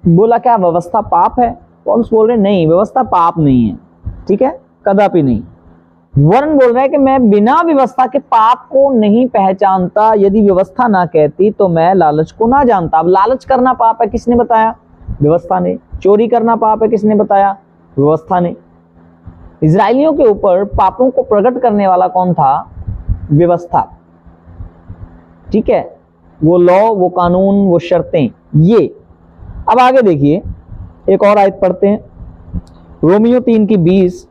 बोला क्या व्यवस्था पाप है? पौलुस बोल रहे नहीं, व्यवस्था पाप नहीं है, ठीक है, कदापि नहीं। वरन बोल रहा है कि मैं बिना व्यवस्था के पाप को नहीं पहचानता, यदि व्यवस्था ना कहती तो मैं लालच को ना जानता। अब लालच करना पाप है, किसने बताया? व्यवस्था ने। चोरी करना पाप है, किसने बताया? व्यवस्था ने। इजरायलियों के ऊपर पापों को प्रकट करने वाला कौन था? व्यवस्था, ठीक है, वो लॉ, वो कानून, वो शर्तें, ये। अब आगे देखिए, एक और आयत पढ़ते हैं, रोमियो 3:20।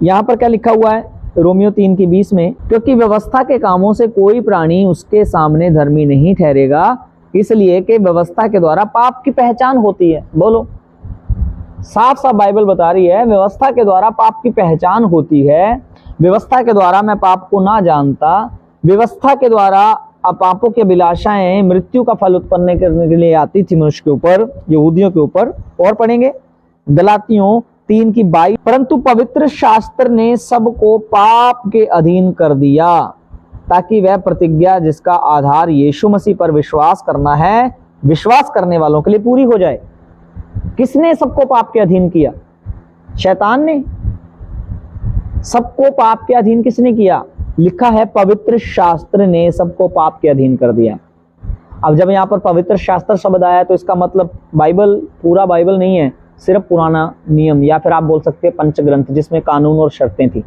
यहां पर क्या लिखा हुआ है? रोमियो 3:20 में, क्योंकि व्यवस्था के कामों से कोई प्राणी उसके सामने धर्मी नहीं ठहरेगा, इसलिए कि व्यवस्था के द्वारा पाप की पहचान होती है। बोलो, साफ साफ बाइबल बता रही है, व्यवस्था के द्वारा पाप की पहचान होती है। व्यवस्था के द्वारा मैं पाप को ना जानता, व्यवस्था के द्वारा पापों की अभिलाषाएं मृत्यु का फल उत्पन्न करने के लिए आती थी मनुष्य के ऊपर, यहूदियों के ऊपर। और पढ़ेंगे गलातियों 3:22, परंतु पवित्र शास्त्र ने सबको पाप के अधीन कर दिया, ताकि वह प्रतिज्ञा जिसका आधार यीशु मसीह पर विश्वास करना है, विश्वास करने वालों के लिए पूरी हो जाए। किसने सबको पाप के अधीन किया? शैतान ने। सबको पाप के अधीन किसने किया? लिखा है पवित्र शास्त्र ने सबको पाप के अधीन कर दिया। अब जब यहाँ पर पवित्र शास्त्र शब्द आया तो इसका मतलब बाइबल, पूरा बाइबल नहीं है, सिर्फ पुराना नियम, या फिर आप बोल सकते हैं पंचग्रंथ, जिसमें कानून और शर्तें थी।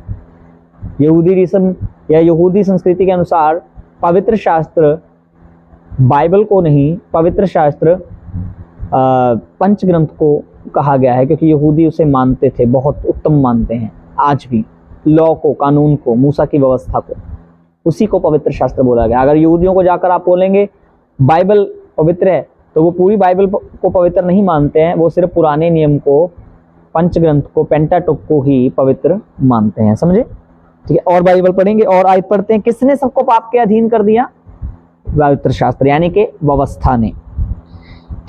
यहूदीज़म या यहूदी संस्कृति के अनुसार पवित्र शास्त्र बाइबल को नहीं, पवित्र शास्त्र पंचग्रंथ को कहा गया है, क्योंकि यहूदी उसे मानते थे, बहुत उत्तम मानते हैं आज भी। लॉ को, कानून को, मूसा की व्यवस्था को, उसी को पवित्र शास्त्र बोला गया। अगर यहूदियों को जाकर आप बोलेंगे बाइबल पवित्र है, तो वो पूरी बाइबल को पवित्र नहीं मानते हैं, वो सिर्फ पुराने नियम को, पंचग्रंथ को, पेंटाटुक को ही पवित्र मानते हैं। समझे? ठीक है, और बाइबल पढ़ेंगे और आयत पढ़ते हैं। किसने सबको पाप के अधीन कर दिया? पवित्र शास्त्र, यानी कि व्यवस्था ने।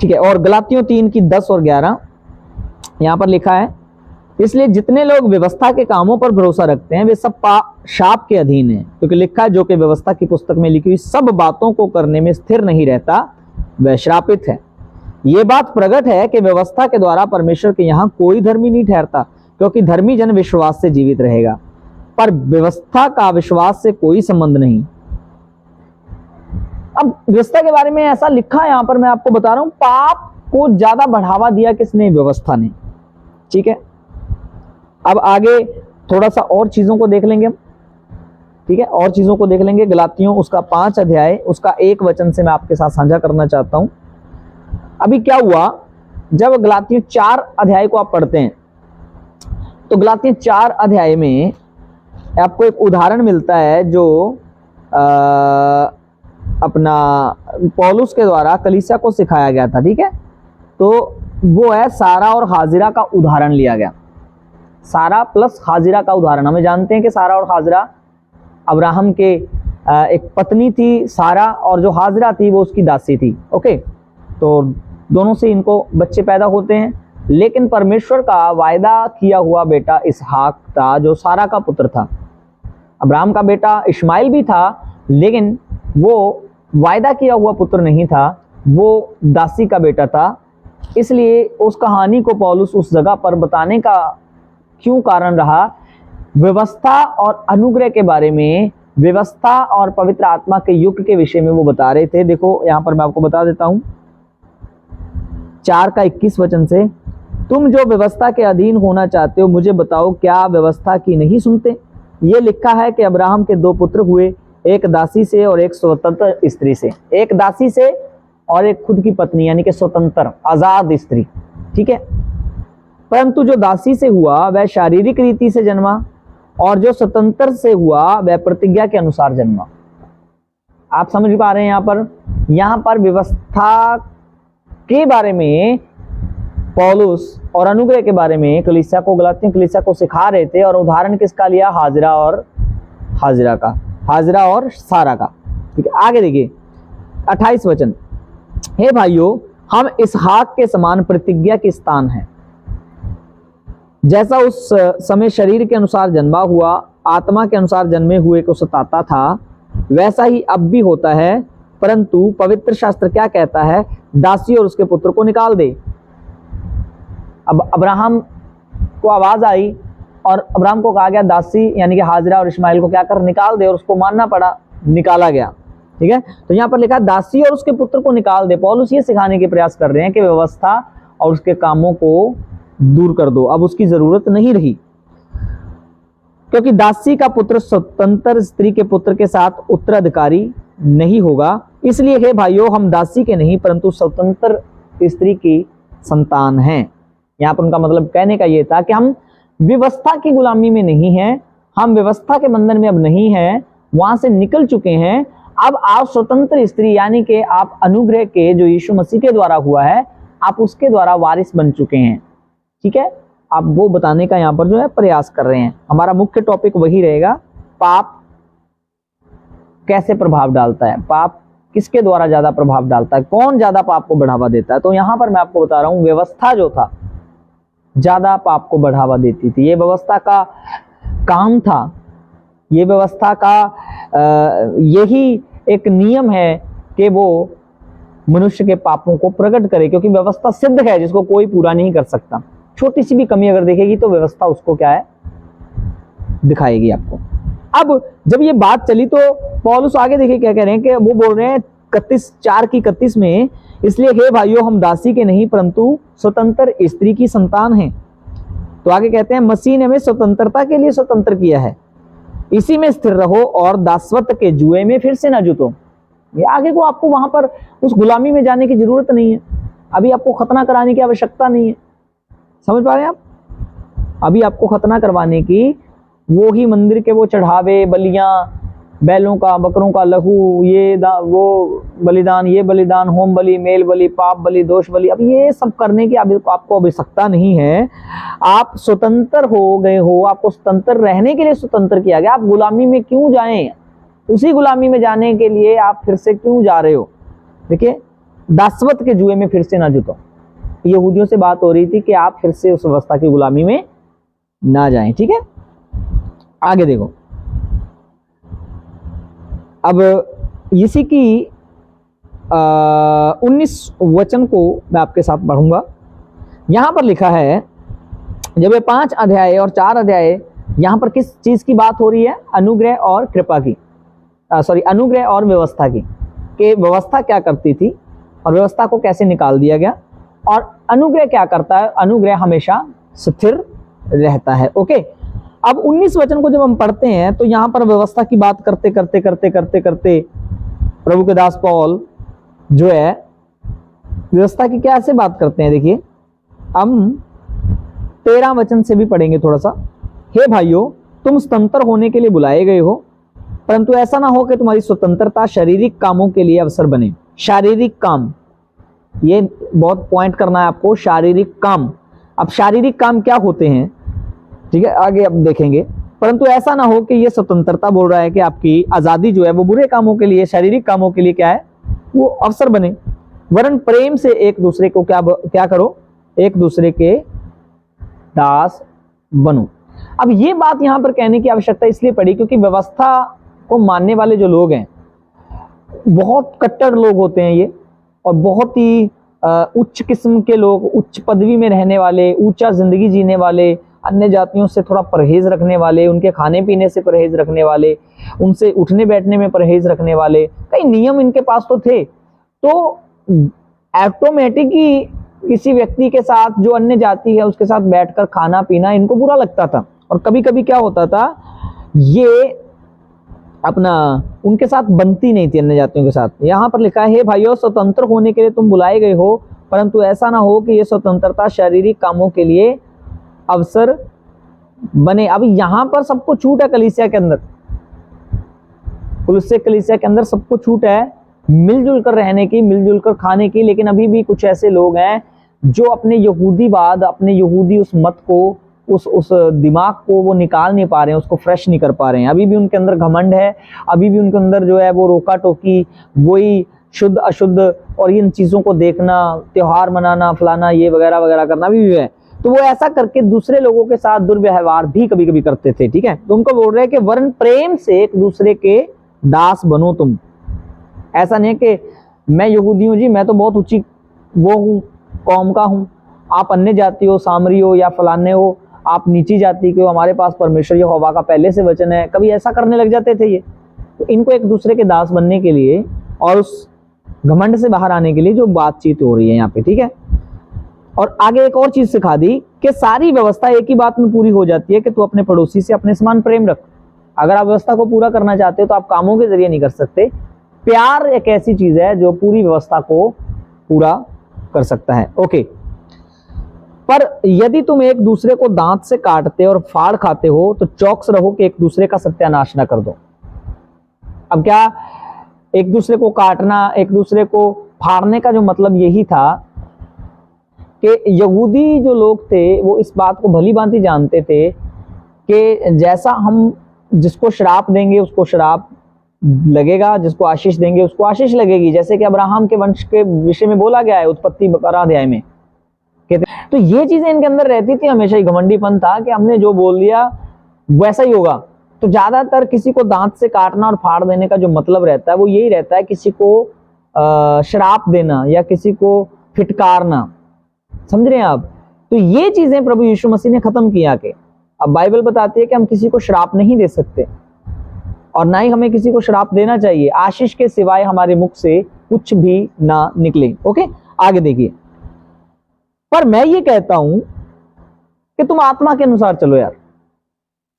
ठीक है, और गलातियों 3:10 और 11 यहां पर लिखा है, इसलिए जितने लोग व्यवस्था के कामों पर भरोसा रखते हैं वे सब शाप के अधीन हैं, क्योंकि लिखा है जो कि व्यवस्था की पुस्तक में लिखी हुई सब बातों को करने में स्थिर नहीं रहता वह श्रापित है। ये बात प्रकट है कि व्यवस्था के द्वारा परमेश्वर के यहाँ कोई धर्मी नहीं ठहरता, क्योंकि धर्मी जन विश्वास से जीवित रहेगा, पर व्यवस्था का विश्वास से कोई संबंध नहीं। अब व्यवस्था के बारे में ऐसा लिखा है यहाँ पर, मैं आपको बता रहा हूं, पाप को ज्यादा बढ़ावा दिया किसने? व्यवस्था ने। ठीक है, अब आगे थोड़ा सा और चीजों को देख लेंगे हम। ठीक है, और चीजों को देख लेंगे। गलातियों उसका 5 अध्याय उसका 1 वचन से मैं आपके साथ साझा करना चाहता हूं। अभी क्या हुआ, जब गलातियों 4 अध्याय को आप पढ़ते हैं तो गलातियों 4 अध्याय में आपको एक उदाहरण मिलता है जो अपना पौलुस के द्वारा कलीसिया को सिखाया गया था। ठीक है, तो वो है सारा और हाजिरा का उदाहरण लिया गया। सारा प्लस हाजिरा का उदाहरण। हमें जानते हैं कि सारा और हाजिरा अब्राहम के एक पत्नी थी सारा, और जो हाजिरा थी वो उसकी दासी थी। ओके, तो दोनों से इनको बच्चे पैदा होते हैं, लेकिन परमेश्वर का वायदा किया हुआ बेटा इसहाक था, जो सारा का पुत्र था। अब्राहम का बेटा इश्माइल भी था, लेकिन वो वायदा किया हुआ पुत्र नहीं था, वो दासी का बेटा था। इसलिए उस कहानी को पौलुस उस जगह पर बताने का क्यों कारण रहा? व्यवस्था और अनुग्रह के बारे में, व्यवस्था और पवित्र आत्मा के युग के विषय में वो बता रहे थे। देखो यहाँ पर मैं आपको बता देता हूं 4:21 वचन से, तुम जो व्यवस्था के अधीन होना चाहते हो मुझे बताओ, क्या व्यवस्था की नहीं सुनते? ये लिखा है कि अब्राहम के 2 पुत्र हुए, एक दासी से और एक स्वतंत्र स्त्री से। एक दासी से और एक खुद की पत्नी, यानी कि स्वतंत्र आजाद स्त्री। ठीक है, परंतु जो दासी से हुआ वह शारीरिक रीति से जन्मा, और जो स्वतंत्र से हुआ वह प्रतिज्ञा के अनुसार जन्मा। आप समझ पा रहे हैं? यहाँ पर व्यवस्था के बारे में पौलुस और अनुग्रह के बारे में कलीसिया को, गलातियों कलीसिया को सिखा रहे थे, और उदाहरण किसका लिया? हाजिरा और हाजिरा का, हाजिरा और सारा का। ठीक है, आगे देखिए 28 वचन, हे भाइयों, हम इसहाक के समान प्रतिज्ञा के स्थान हैं। जैसा उस समय शरीर के अनुसार जन्मा हुआ आत्मा के अनुसार जन्मे हुए को सताता था, वैसा ही अब भी होता है, परंतु पवित्र शास्त्र क्या कहता है? दासी और उसके पुत्र को निकाल दे। अब अब्राहम को आवाज आई और अब्राहम को कहा गया दासी यानी कि हाजिरा और इस्माइल को क्या कर, निकाल दे, और उसको मानना पड़ा, निकाला गया। ठीक है, तो यहाँ पर लिखा दासी और उसके पुत्र को निकाल दे। पौलुस ये सिखाने के प्रयास कर रहे हैं कि व्यवस्था और उसके कामों को दूर कर दो, अब उसकी जरूरत नहीं रही, क्योंकि दासी का पुत्र स्वतंत्र स्त्री के पुत्र के साथ उत्तराधिकारी नहीं होगा। इसलिए हे भाइयों, हम दासी के नहीं परंतु स्वतंत्र स्त्री की संतान हैं। यहाँ पर उनका मतलब कहने का ये था कि हम व्यवस्था की गुलामी में नहीं हैं, हम व्यवस्था के बंधन में अब नहीं हैं, वहां से निकल चुके हैं। अब आप स्वतंत्र स्त्री यानी कि आप अनुग्रह के जो यीशु मसीह के द्वारा हुआ है, आप उसके द्वारा वारिस बन चुके हैं। ठीक है, आप वो बताने का यहाँ पर जो है प्रयास कर रहे हैं। हमारा मुख्य टॉपिक वही रहेगा, पाप कैसे प्रभाव डालता है, पाप किसके द्वारा ज्यादा प्रभाव डालता है, कौन ज्यादा पाप को बढ़ावा देता है। तो यहां पर मैं आपको बता रहा हूं, व्यवस्था जो था ज्यादा पाप को बढ़ावा देती थी। ये व्यवस्था का काम था, ये व्यवस्था का यही एक नियम है कि वो मनुष्य के पापों को प्रकट करे, क्योंकि व्यवस्था सिद्ध है जिसको कोई पूरा नहीं कर सकता। छोटी सी भी कमी अगर देखेगी तो व्यवस्था उसको क्या है, दिखाएगी आपको। अब जब ये बात चली तो पौलुस आगे देखिए क्या कह रहे हैं कि वो बोल रहे हैं 4:31 में, इसलिए हे भाइयों, हम दासी के नहीं परंतु स्वतंत्र स्त्री की संतान हैं। तो आगे कहते हैं, मसीह ने हमें स्वतंत्रता के लिए स्वतंत्र किया है, इसी में स्थिर रहो और दासत्व के जुए में फिर से ना जुटो। ये आगे को आपको वहां पर उस गुलामी में जाने की जरूरत नहीं है, अभी आपको खतना कराने की आवश्यकता नहीं है। समझ पा रहे हैं आप? अभी आपको खतना करवाने की वो ही मंदिर के वो चढ़ावे, बलियां, बैलों का, बकरों का लहू, ये वो बलिदान, ये बलिदान, होम बलि, मेल बलि, पाप बलि, दोष बलि, अब ये सब करने की आपको आवश्यकता नहीं है। आप स्वतंत्र हो गए हो, आपको स्वतंत्र रहने के लिए स्वतंत्र किया गया। आप गुलामी में क्यों जाएं? उसी गुलामी में जाने के लिए आप फिर से क्यों जा रहे हो? देखिए, दासवत के जुए में फिर से ना जुटो। यहूदियों से बात हो रही थी कि आप फिर से उस व्यवस्था की गुलामी में ना जाएं। ठीक है, आगे देखो। अब इसी की 19 वचन को मैं आपके साथ पढ़ूंगा। यहां पर लिखा है, जब ये 5 अध्याय और 4 अध्याय, यहां पर किस चीज की बात हो रही है? अनुग्रह और कृपा की, अनुग्रह और व्यवस्था की, कि व्यवस्था क्या करती थी और व्यवस्था को कैसे निकाल दिया गया, और अनुग्रह क्या करता है? अनुग्रह हमेशा स्थिर रहता है। ओके, अब 19 वचन को जब हम पढ़ते हैं तो यहां पर व्यवस्था की बात करते करते करते करते करते प्रभु के दास पौल जो है व्यवस्था की क्या से बात करते हैं। देखिए, हम 13 वचन से भी पढ़ेंगे थोड़ा सा। हे भाइयों, तुम स्वतंत्र होने के लिए बुलाए गए हो, परंतु ऐसा ना हो कि तुम्हारी स्वतंत्रता शारीरिक कामों के लिए अवसर बने। शारीरिक काम, ये बहुत पॉइंट करना है आपको, शारीरिक काम। अब शारीरिक काम क्या होते हैं, ठीक है, आगे अब देखेंगे। परंतु ऐसा ना हो कि ये स्वतंत्रता बोल रहा है कि आपकी आजादी जो है वो बुरे कामों के लिए, शारीरिक कामों के लिए क्या है, वो अवसर बने, वरन प्रेम से एक दूसरे को क्या करो, एक दूसरे के दास बनो। अब ये बात यहां पर कहने की आवश्यकता इसलिए पड़ी क्योंकि व्यवस्था को मानने वाले जो लोग हैं बहुत कट्टर लोग होते हैं ये, और बहुत ही उच्च किस्म के लोग, उच्च पदवी में रहने वाले, ऊंचा जिंदगी जीने वाले, अन्य जातियों से थोड़ा परहेज रखने वाले, उनके खाने पीने से परहेज रखने वाले, उनसे उठने बैठने में परहेज रखने वाले, कई नियम इनके पास तो थे। तो ऑटोमेटिक ही किसी व्यक्ति के साथ जो अन्य जाति है उसके साथ बैठकर खाना पीना इनको बुरा लगता था। और कभी कभी क्या होता था, ये अपना उनके साथ बनती नहीं थी अन्य जातियों के साथ। यहाँ पर लिखा है, हे भाइयों, स्वतंत्र होने के लिए तुम बुलाए गए हो, परंतु ऐसा ना हो कि ये स्वतंत्रता शारीरिक कामों के लिए अवसर बने। अब यहां पर सबको छूट है, कलीसिया के अंदर, कुलुस्से कलीसिया के अंदर सबको छूट है मिलजुल कर रहने की, मिलजुल कर खाने की। लेकिन अभी भी कुछ ऐसे लोग हैं जो अपने यहूदीवाद, अपने यहूदी उस मत को, उस दिमाग को वो निकाल नहीं पा रहे हैं, उसको फ्रेश नहीं कर पा रहे हैं। अभी भी उनके अंदर घमंड है, अभी भी उनके अंदर जो है वो रोका टोकी, वही शुद्ध अशुद्ध और इन चीजों को देखना, त्योहार मनाना, फलाना, ये वगैरह वगैरह करना भी है। तो वो ऐसा करके दूसरे लोगों के साथ दुर्व्यवहार भी कभी कभी करते थे। ठीक है, तो उनको बोल रहे हैं कि वरन प्रेम से एक दूसरे के दास बनो तुम। ऐसा नहीं कि मैं यहूदी हूं जी, मैं तो बहुत ऊंची वो हूं, कौम का हूं, आप अन्य जाति हो, सामरी हो या फलाने हो, आप नीची जाति के हो, हमारे पास परमेश्वर यहोवा का पहले से वचन है, कभी ऐसा करने लग जाते थे ये। तो इनको एक दूसरे के दास बनने के लिए और उस घमंड से बाहर आने के लिए जो बातचीत हो रही है यहाँ पे, ठीक है। और आगे एक और चीज सिखा दी कि सारी व्यवस्था एक ही बात में पूरी हो जाती है कि तू अपने पड़ोसी से अपने समान प्रेम रख। अगर आप व्यवस्था को पूरा करना चाहते हो तो आप कामों के जरिए नहीं कर सकते। प्यार एक ऐसी चीज है जो पूरी व्यवस्था को पूरा कर सकता है। ओके, पर यदि तुम एक दूसरे को दांत से काटते और फाड़ खाते हो तो चौकस रहो कि एक दूसरे का सत्यानाश न कर दो। अब क्या एक दूसरे को काटना, एक दूसरे को फाड़ने का जो मतलब यही था कि यहूदी जो लोग थे वो इस बात को भली भांति जानते थे कि जैसा हम जिसको श्राप देंगे उसको श्राप लगेगा, जिसको आशीष देंगे उसको आशीष लगेगी। जैसे कि अब्राहम के वंश के विषय में बोला गया है उत्पत्ति 12 अध्याय में। तो ये चीजें इनके अंदर रहती थी, हमेशा ही घमंडीपन था कि हमने जो बोल दिया वैसा ही होगा। तो ज्यादातर किसी को दांत से काटना और फाड़ देने का जो मतलब रहता है वो यही रहता है, किसी को श्राप देना या किसी को फिटकारना, समझ रहे हैं आप। तो ये चीजें प्रभु यीशु मसीह ने खत्म किया के अब बाइबल बताती है कि हम किसी को श्राप नहीं दे सकते और ना ही हमें किसी को श्राप देना चाहिए, आशीष के सिवाय हमारे मुख से कुछ भी ना निकले। ओके, आगे देखिए। पर मैं ये कहता हूं कि तुम आत्मा के अनुसार चलो यार।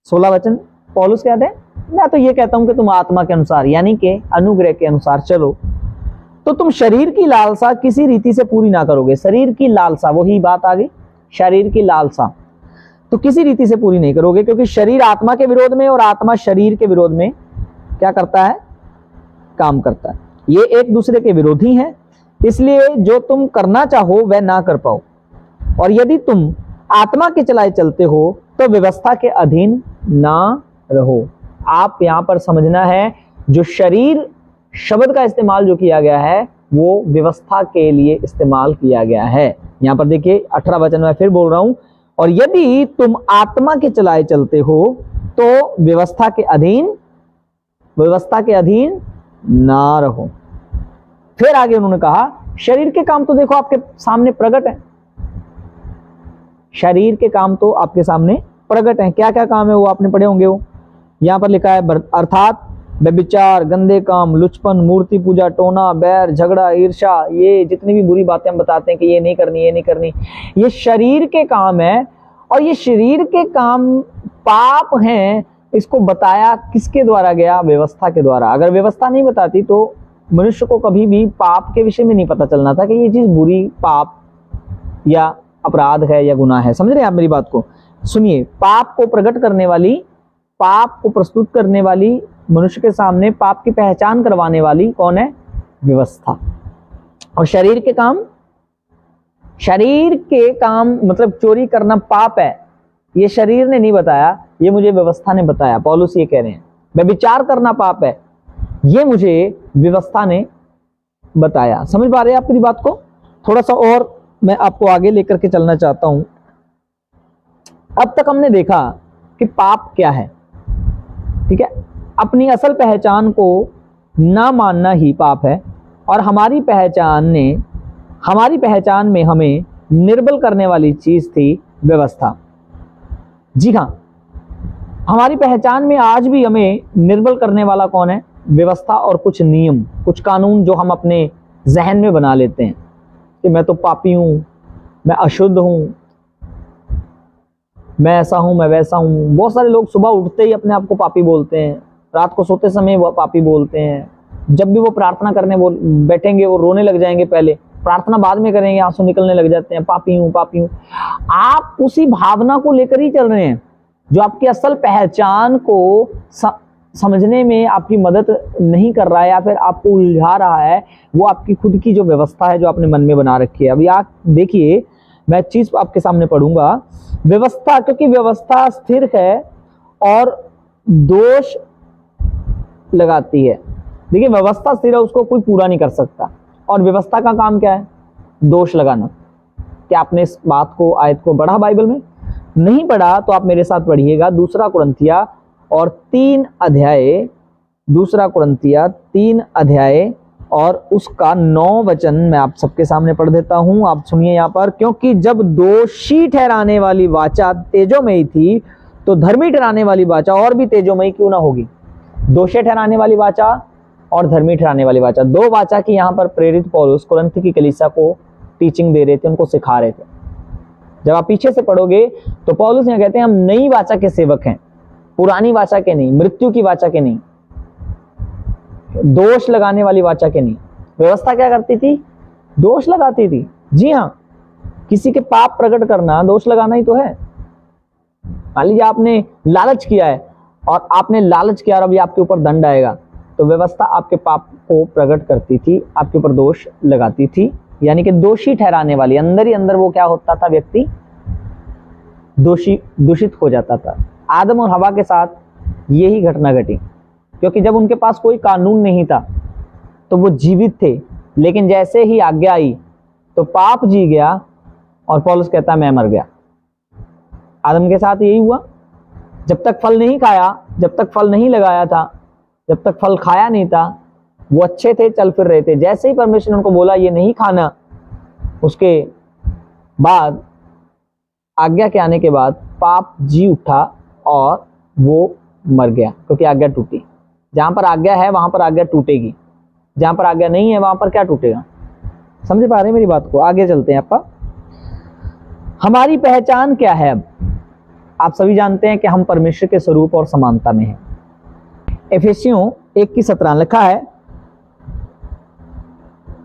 16 वचन पौलुस कहते हैं, मैं तो ये कहता हूं कि तुम आत्मा के अनुसार यानी कि अनुग्रह के अनुसार चलो, तो तुम शरीर की लालसा किसी रीति से पूरी ना करोगे। शरीर की लालसा, वही बात आ गई, शरीर की लालसा तो किसी रीति से पूरी नहीं करोगे, क्योंकि शरीर आत्मा के विरोध में और आत्मा शरीर के विरोध में क्या करता है, काम करता है। ये एक दूसरे के विरोधी हैं, इसलिए जो तुम करना चाहो वह ना कर पाओ। और यदि तुम आत्मा के चलाए चलते हो तो व्यवस्था के अधीन ना रहो। आप यहां पर समझना है, जो शरीर शब्द का इस्तेमाल जो किया गया है वो व्यवस्था के लिए इस्तेमाल किया गया है। यहां पर देखिए 18 वचन में फिर बोल रहा हूं, और यदि तुम आत्मा के चलाए चलते हो तो व्यवस्था के अधीन ना रहो। फिर आगे उन्होंने कहा, शरीर के काम तो देखो आपके सामने प्रकट है। शरीर के काम तो आपके सामने प्रकट हैं। क्या क्या काम है वो आपने पढ़े होंगे। वो यहां पर लिखा है, अर्थात व्यभिचार, गंदे काम, लुचपन, मूर्ति पूजा, टोना, बैर, झगड़ा, ईर्ष्या, ये जितनी भी बुरी बातें हम बताते हैं कि ये नहीं करनी, ये नहीं करनी, ये शरीर के काम है। और ये शरीर के काम पाप हैं। इसको बताया किसके द्वारा गया, व्यवस्था के द्वारा। अगर व्यवस्था नहीं बताती तो मनुष्य को कभी भी पाप के विषय में नहीं पता चलना था कि ये चीज बुरी, पाप या अपराध है या गुनाह है। समझ रहे हैं आप मेरी बात को। सुनिए, पाप को प्रकट करने वाली, पाप को प्रस्तुत करने वाली, मनुष्य के सामने पाप की पहचान करवाने वाली कौन है, व्यवस्था। और शरीर के काम मतलब चोरी करना पाप है, ये शरीर ने नहीं बताया, ये मुझे व्यवस्था ने बताया। पौलुस ये कह रहे हैं, व्यभिचार करना पाप है, ये मुझे व्यवस्था ने बताया। समझ पा रहे हैं आप मेरी बात को। थोड़ा सा और मैं आपको आगे लेकर के चलना चाहता हूं। अब तक हमने देखा कि पाप क्या है, ठीक है। अपनी असल पहचान को ना मानना ही पाप है। और हमारी पहचान में हमें निर्बल करने वाली चीज थी व्यवस्था। जी हाँ, हमारी पहचान में आज भी हमें निर्बल करने वाला कौन है, व्यवस्था और कुछ नियम, कुछ कानून जो हम अपने जहन में बना लेते हैं कि मैं तो पापी हूं, मैं अशुद्ध हूं, मैं ऐसा हूं, मैं वैसा हूं। बहुत सारे लोग सुबह उठते ही अपने आप को पापी बोलते हैं, रात को सोते समय वो पापी बोलते हैं, जब भी वो प्रार्थना करने बैठेंगे वो रोने लग जाएंगे, पहले प्रार्थना बाद में करेंगे, आंसू निकलने लग जाते हैं, पापी हूं, पापी हूं। आप उसी भावना को लेकर ही चल रहे हैं जो आपकी असल पहचान को समझने में आपकी मदद नहीं कर रहा है या फिर आपको उलझा रहा है। वो आपकी खुद की जो व्यवस्था है जो आपने मन में बना रखी है। अभी आप देखिए, मैं चीज आपके सामने पढ़ूंगा। व्यवस्था, क्योंकि व्यवस्था स्थिर है और दोष लगाती है। देखिए, व्यवस्था स्थिर है, उसको कोई पूरा नहीं कर सकता। और व्यवस्था का काम क्या है, दोष लगाना। क्या आपने इस बात को, आयत को पढ़ा बाइबल में? नहीं पढ़ा तो आप मेरे साथ पढ़िएगा। 2 कुरिन्थिया 3 अध्याय और उसका 9 वचन मैं आप सबके सामने पढ़ देता हूं, आप सुनिए यहाँ पर। क्योंकि जब दोषी ठहराने वाली वाचा तेजोमयी थी तो धर्मी ठहराने वाली वाचा और भी तेजोमयी क्यों ना होगी। दोषी ठहराने वाली वाचा और धर्मी ठहराने वाली वाचा, दो वाचा की यहाँ पर प्रेरित पौलुस कुरिन्थ की कलीसिया को टीचिंग दे रहे थे, उनको सिखा रहे थे। जब आप पीछे से पढ़ोगे तो पौलुस यहाँ कहते हैं हम नई वाचा के सेवक हैं, पुरानी वाचा के नहीं, मृत्यु की वाचा के नहीं, दोष लगाने वाली वाचा के नहीं। व्यवस्था क्या करती थी? दोष लगाती थी। जी हाँ, किसी के पाप प्रकट करना दोष लगाना ही तो है। मान लीजिए आपने लालच किया है और आपने लालच किया और अभी आपके ऊपर दंड आएगा, तो व्यवस्था आपके पाप को प्रकट करती थी, आपके ऊपर दोष लगाती थी, यानी कि दोषी ठहराने वाली। अंदर ही अंदर वो क्या होता था, व्यक्ति दूषित हो जाता था। आदम और हवा के साथ यही घटना घटी, क्योंकि जब उनके पास कोई कानून नहीं था तो वो जीवित थे, लेकिन जैसे ही आज्ञा आई तो पाप जी गया और पौलुस कहता मैं मर गया। आदम के साथ यही हुआ। जब तक फल नहीं खाया, जब तक फल नहीं लगाया था, जब तक फल खाया नहीं था, वो अच्छे थे, चल फिर रहे थे। जैसे ही परमेश्वर ने उनको बोला ये नहीं खाना, उसके बाद आज्ञा के आने के बाद पाप जी उठा और वो मर गया, क्योंकि आज्ञा टूटी। जहां पर आज्ञा है वहां पर आज्ञा टूटेगी, जहां पर आज्ञा नहीं है वहां पर क्या टूटेगा। समझ पा रहे हैं मेरी बात को? आगे चलते हैं। आपका हमारी पहचान क्या है? अब आप सभी जानते हैं कि हम परमेश्वर के स्वरूप और समानता में हैं। एफेसियों 1:17 लिखा है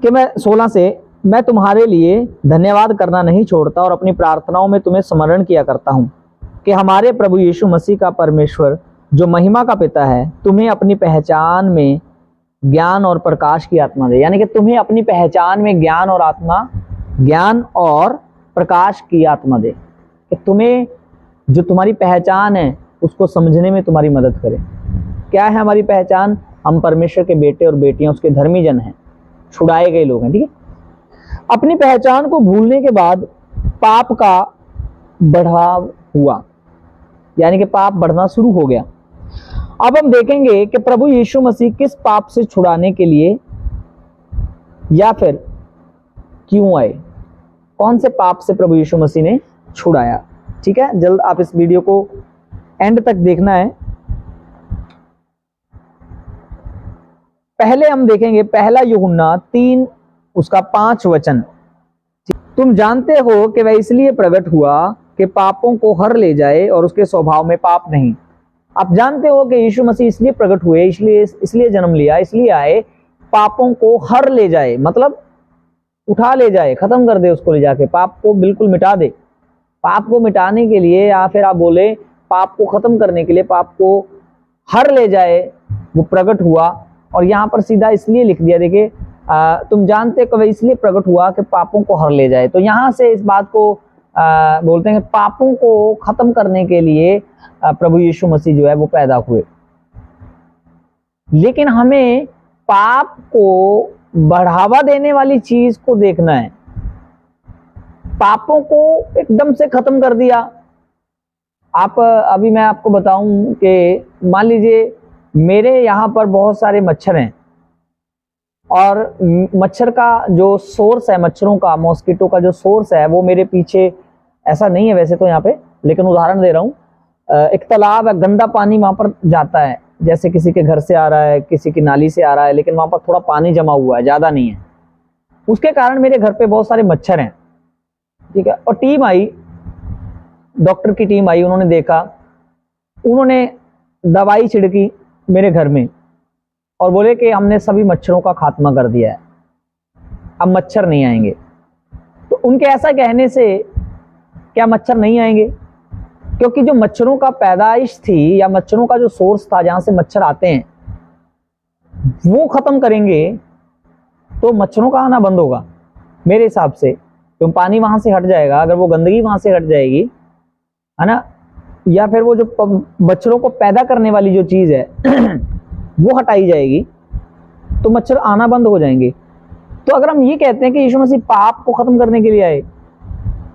कि मैं 16 से मैं तुम्हारे लिए धन्यवाद करना नहीं छोड़ता और अपनी प्रार्थनाओं में तुम्हें स्मरण किया करता हूं कि हमारे प्रभु यीशु मसीह का परमेश्वर जो महिमा का पिता है तुम्हें अपनी पहचान में ज्ञान और प्रकाश की आत्मा दे। यानी कि तुम्हें अपनी पहचान में ज्ञान और प्रकाश की आत्मा दे, कि तुम्हें जो तुम्हारी पहचान है उसको समझने में तुम्हारी मदद करे। क्या है हमारी पहचान? हम परमेश्वर के बेटे और बेटियां, उसके धर्मी जन हैं, छुड़ाए गए लोग हैं। ठीक है। अपनी पहचान को भूलने के बाद पाप का बढ़ाव हुआ, यानी कि पाप बढ़ना शुरू हो गया। अब हम देखेंगे कि प्रभु यीशु मसीह किस पाप से छुड़ाने के लिए या फिर क्यों आए, कौन से पाप से प्रभु यीशु मसीह ने छुड़ाया। ठीक है, जल्द आप इस वीडियो को एंड तक देखना है। पहले हम देखेंगे पहला यूहन्ना 3 उसका 5 वचन। तुम जानते हो कि वह इसलिए प्रकट हुआ कि पापों को हर ले जाए और उसके स्वभाव में पाप नहीं। आप जानते हो कि यीशु मसीह इसलिए प्रकट हुए, इसलिए जन्म लिया, इसलिए आए, पापों को हर ले जाए, मतलब उठा ले जाए, खत्म कर दे उसको, ले जाके पाप को बिल्कुल मिटा दे। पाप को मिटाने के लिए या फिर आप बोले पाप को खत्म करने के लिए, पाप को हर ले जाए, वो प्रकट हुआ। और यहाँ पर सीधा इसलिए लिख दिया, देखिए तुम जानते हो कि इसलिए प्रकट हुआ कि पापों को हर ले जाए। तो यहाँ से इस बात को बोलते हैं कि पापों को खत्म करने के लिए प्रभु यीशु मसीह जो है वो पैदा हुए। लेकिन हमें पाप को बढ़ावा देने वाली चीज को देखना है। पापों को एकदम से खत्म कर दिया। आप अभी मैं आपको बताऊं कि मान लीजिए मेरे यहाँ पर बहुत सारे मच्छर हैं और मच्छर का जो सोर्स है, मच्छरों का, मॉस्किटो का जो सोर्स है वो मेरे पीछे, ऐसा नहीं है वैसे तो यहाँ पे, लेकिन उदाहरण दे रहा हूँ, एक तालाब है, गंदा पानी वहां पर जाता है, जैसे किसी के घर से आ रहा है, किसी की नाली से आ रहा है, लेकिन वहां पर थोड़ा पानी जमा हुआ है, ज्यादा नहीं है, उसके कारण मेरे घर पे बहुत सारे मच्छर हैं। ठीक है। और टीम आई, डॉक्टर की टीम आई, उन्होंने देखा, उन्होंने दवाई छिड़की मेरे घर में और बोले कि हमने सभी मच्छरों का खात्मा कर दिया है, अब मच्छर नहीं आएंगे। तो उनके ऐसा कहने से क्या मच्छर नहीं आएंगे? क्योंकि जो मच्छरों का पैदाइश थी या मच्छरों का जो सोर्स था जहां से मच्छर आते हैं वो खत्म करेंगे तो मच्छरों का आना बंद होगा मेरे हिसाब से। तो पानी वहां से हट जाएगा, अगर वो गंदगी वहां से हट जाएगी, है ना, या फिर वो जो मच्छरों को पैदा करने वाली जो चीज है वो हटाई जाएगी तो मच्छर आना बंद हो जाएंगे। तो अगर हम ये कहते हैं कि यीशु मसीह पाप को खत्म करने के लिए आए,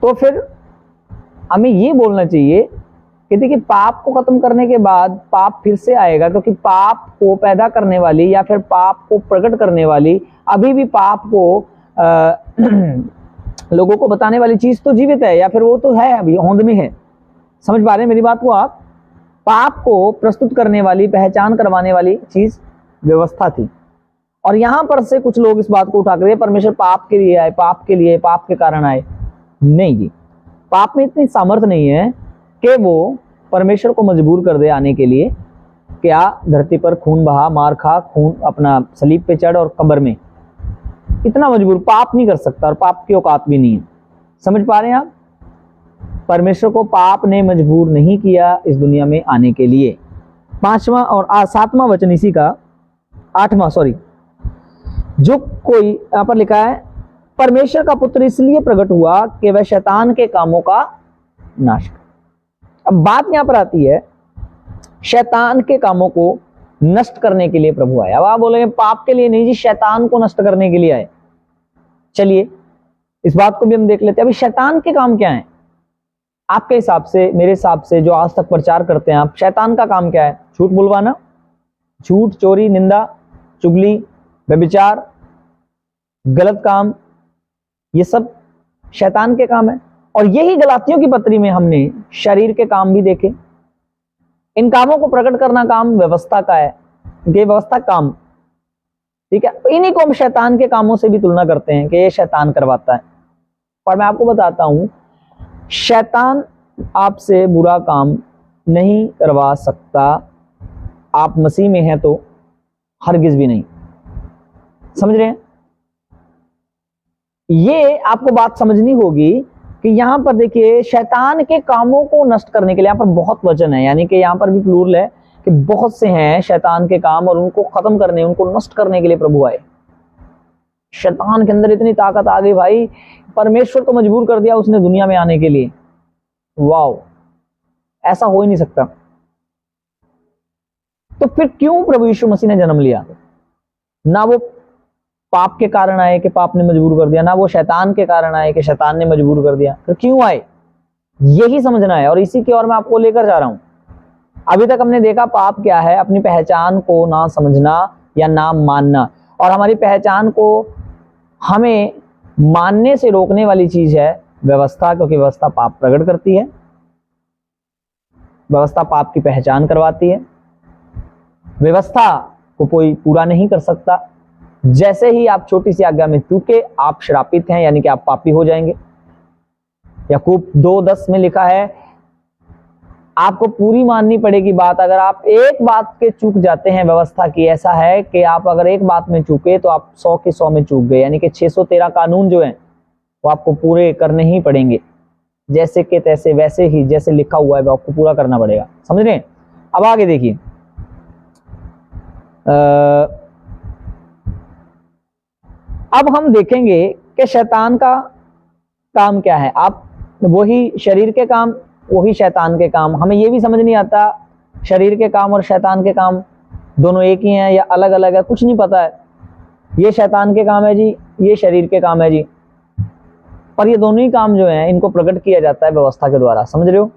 तो फिर हमें ये बोलना चाहिए कहती कि पाप को खत्म करने के बाद पाप फिर से आएगा, क्योंकि पाप को पैदा करने वाली या फिर पाप को प्रकट करने वाली, अभी भी पाप को लोगों को बताने वाली चीज तो जीवित है, या फिर वो तो है, अभी होंद में है। समझ पा रहे हैं मेरी बात को आप? पाप को प्रस्तुत करने वाली, पहचान करवाने वाली चीज व्यवस्था थी। और यहां पर से कुछ लोग इस बात को उठा कर परमेश्वर पाप के लिए आए, पाप के लिए, पाप के कारण आए। नहीं जी, पाप में इतनी सामर्थ्य नहीं है कि वो परमेश्वर को मजबूर कर दे आने के लिए। क्या धरती पर खून बहा, मार खा, खून अपना सलीब पे चढ़ और कब्र में, इतना मजबूर पाप नहीं कर सकता, और पाप की औकात भी नहीं है। समझ पा रहे हैं आप? परमेश्वर को पाप ने मजबूर नहीं किया इस दुनिया में आने के लिए। 5वां और 7वां वचन इसी का, 8वां सॉरी, जो कोई यहां पर लिखा है, परमेश्वर का पुत्र इसलिए प्रकट हुआ कि वह शैतान के कामों का नाश करे। अब बात यहां पर आती है, शैतान के कामों को नष्ट करने के लिए प्रभु आए। अब आप बोलेंगे पाप के लिए नहीं जी, शैतान को नष्ट करने के लिए आए। चलिए इस बात को भी हम देख लेते हैं। अभी शैतान के काम क्या है आपके हिसाब से, मेरे हिसाब से, जो आज तक प्रचार करते हैं आप? शैतान का काम क्या है? झूठ बुलवाना, झूठ, चोरी, निंदा, चुगली, व्यभिचार, गलत काम, ये सब शैतान के काम है। और यही गलातियों की पत्री में हमने शरीर के काम भी देखे। इन कामों को प्रकट करना काम व्यवस्था का है, ये व्यवस्था काम, ठीक है। इन्हीं को हम शैतान के कामों से भी तुलना करते हैं कि ये शैतान करवाता है। पर मैं आपको बताता हूं, शैतान आपसे बुरा काम नहीं करवा सकता। आप मसीह में हैं तो हरगिज भी नहीं। समझ रहे हैं? ये आपको बात समझनी होगी कि यहां पर देखिए, शैतान के कामों को नष्ट करने के लिए, यहां पर बहुत वचन है, यानी कि यहां पर भी प्लूरल है कि बहुत से हैं शैतान के काम, और उनको खत्म करने, उनको नष्ट करने के लिए प्रभु आए। शैतान के अंदर इतनी ताकत आ गई भाई, परमेश्वर को मजबूर कर दिया उसने दुनिया में आने के लिए। वाओ, ऐसा हो ही नहीं सकता। तो फिर क्यों प्रभु यीशु मसीह ने जन्म लिया? ना वो पाप के कारण आए कि पाप ने मजबूर कर दिया, ना वो शैतान के कारण आए कि शैतान ने मजबूर कर दिया। फिर क्यों आए, यही समझना है, और इसी की ओर मैं आपको लेकर जा रहा हूं। अभी तक हमने देखा पाप क्या है, अपनी पहचान को ना समझना या ना मानना, और हमारी पहचान को हमें मानने से रोकने वाली चीज है व्यवस्था, क्योंकि व्यवस्था पाप प्रकट करती है, व्यवस्था पाप की पहचान करवाती है। व्यवस्था को कोई पूरा नहीं कर सकता। जैसे ही आप छोटी सी आज्ञा में चूके, आप श्रापित हैं, यानी कि आप पापी हो जाएंगे। याकूब 2:10 में लिखा है, आपको पूरी माननी पड़ेगी बात। अगर आप एक बात के चूक जाते हैं, व्यवस्था की ऐसा है कि आप अगर एक बात में चूके तो आप 100 के 100 में चूक गए, यानी कि 613 कानून जो है वो आपको पूरे करने ही पड़ेंगे। जैसे के तैसे, वैसे ही जैसे लिखा हुआ है वो आपको पूरा करना पड़ेगा। समझ रहे हैं? अब आगे देखिए, अब हम देखेंगे कि शैतान का काम क्या है। आप वही शरीर के काम, वही शैतान के काम। हमें ये भी समझ नहीं आता शरीर के काम और शैतान के काम दोनों एक ही हैं या अलग अलग है, कुछ नहीं पता है। ये शैतान के काम है जी, ये शरीर के काम है जी, पर ये दोनों ही काम जो हैं इनको प्रकट किया जाता है व्यवस्था के द्वारा। समझ रहे हो?